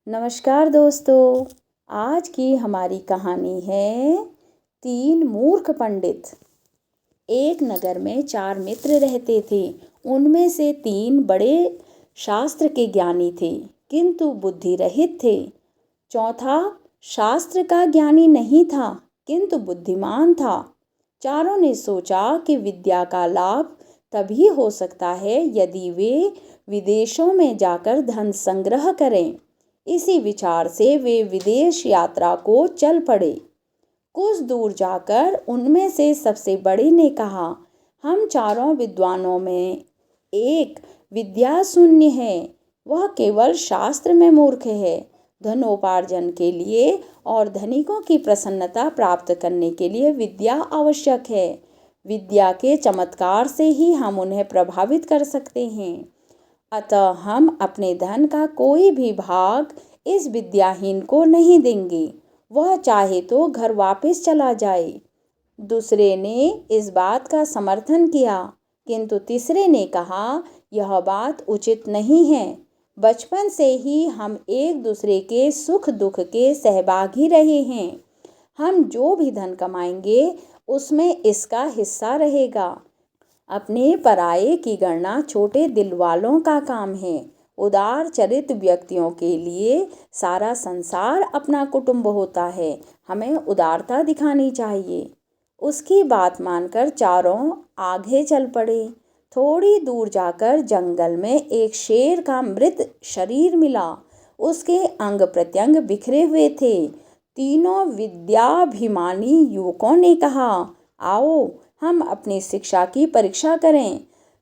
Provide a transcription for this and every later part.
नमस्कार दोस्तों। आज की हमारी कहानी है तीन मूर्ख पंडित। एक नगर में 4 मित्र रहते थे। उनमें से 3 बड़े शास्त्र के ज्ञानी थे, किंतु बुद्धि रहित थे। चौथा शास्त्र का ज्ञानी नहीं था, किंतु बुद्धिमान था। चारों ने सोचा कि विद्या का लाभ तभी हो सकता है यदि वे विदेशों में जाकर धन संग्रह करें। इसी विचार से वे विदेश यात्रा को चल पड़े। कुछ दूर जाकर उनमें से सबसे बड़े ने कहा, हम चारों विद्वानों में एक विद्या शून्य है। वह केवल शास्त्र में मूर्ख है। धनोपार्जन के लिए और धनिकों की प्रसन्नता प्राप्त करने के लिए विद्या आवश्यक है। विद्या के चमत्कार से ही हम उन्हें प्रभावित कर सकते हैं। अतः हम अपने धन का कोई भी भाग इस विद्याहीन को नहीं देंगे। वह चाहे तो घर वापस चला जाए। दूसरे ने इस बात का समर्थन किया, किंतु तीसरे ने कहा, यह बात उचित नहीं है। बचपन से ही हम एक दूसरे के सुख दुख के सहभागी रहे हैं। हम जो भी धन कमाएंगे उसमें इसका हिस्सा रहेगा। अपने पराये की गणना छोटे दिल वालों का काम है। उदार चरित व्यक्तियों के लिए सारा संसार अपना कुटुंब होता है। हमें उदारता दिखानी चाहिए। उसकी बात मानकर चारों आगे चल पड़े। थोड़ी दूर जाकर जंगल में एक शेर का मृत शरीर मिला। उसके अंग प्रत्यंग बिखरे हुए थे। तीनों विद्याभिमानी युवकों ने कहा, आओ हम अपनी शिक्षा की परीक्षा करें।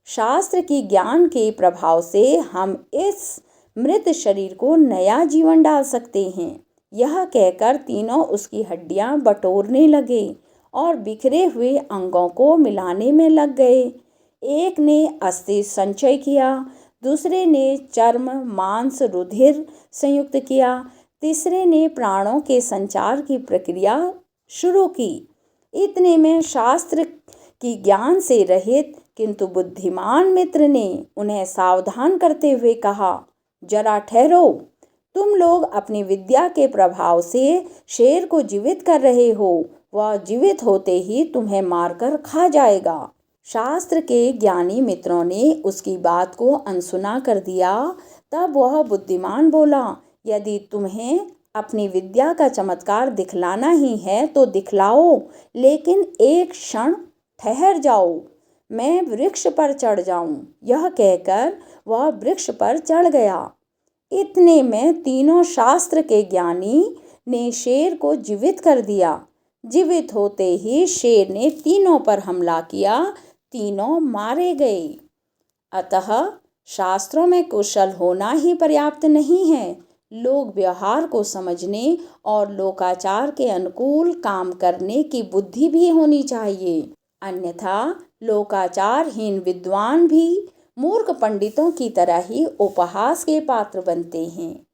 शास्त्र की ज्ञान के प्रभाव से हम इस मृत शरीर को नया जीवन डाल सकते हैं। यह कहकर तीनों उसकी हड्डियां बटोरने लगे और बिखरे हुए अंगों को मिलाने में लग गए। एक ने अस्थि संचय किया, दूसरे ने चर्म मांस रुधिर संयुक्त किया, तीसरे ने प्राणों के संचार की प्रक्रिया शुरू की। इतने में शास्त्र की ज्ञान से रहित किंतु बुद्धिमान मित्र ने उन्हें सावधान करते हुए कहा, जरा ठहरो। तुम लोग अपनी विद्या के प्रभाव से शेर को जीवित कर रहे हो। वह जीवित होते ही तुम्हें मारकर खा जाएगा। शास्त्र के ज्ञानी मित्रों ने उसकी बात को अनसुना कर दिया। तब वह बुद्धिमान बोला, यदि तुम्हें अपनी विद्या का चमत्कार दिखलाना ही है तो दिखलाओ, लेकिन एक क्षण ठहर जाओ, मैं वृक्ष पर चढ़ जाऊं। यह कहकर वह वृक्ष पर चढ़ गया। इतने में तीनों शास्त्र के ज्ञानी ने शेर को जीवित कर दिया। जीवित होते ही शेर ने तीनों पर हमला किया। तीनों मारे गए। अतः शास्त्रों में कुशल होना ही पर्याप्त नहीं है। लोक व्यवहार को समझने और लोकाचार के अनुकूल काम करने की बुद्धि भी होनी चाहिए। अन्यथा लोकाचारहीन विद्वान भी मूर्ख पंडितों की तरह ही उपहास के पात्र बनते हैं।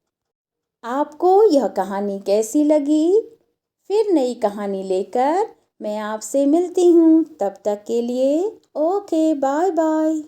आपको यह कहानी कैसी लगी? फिर नई कहानी लेकर मैं आपसे मिलती हूँ। तब तक के लिए ओके, बाय बाय।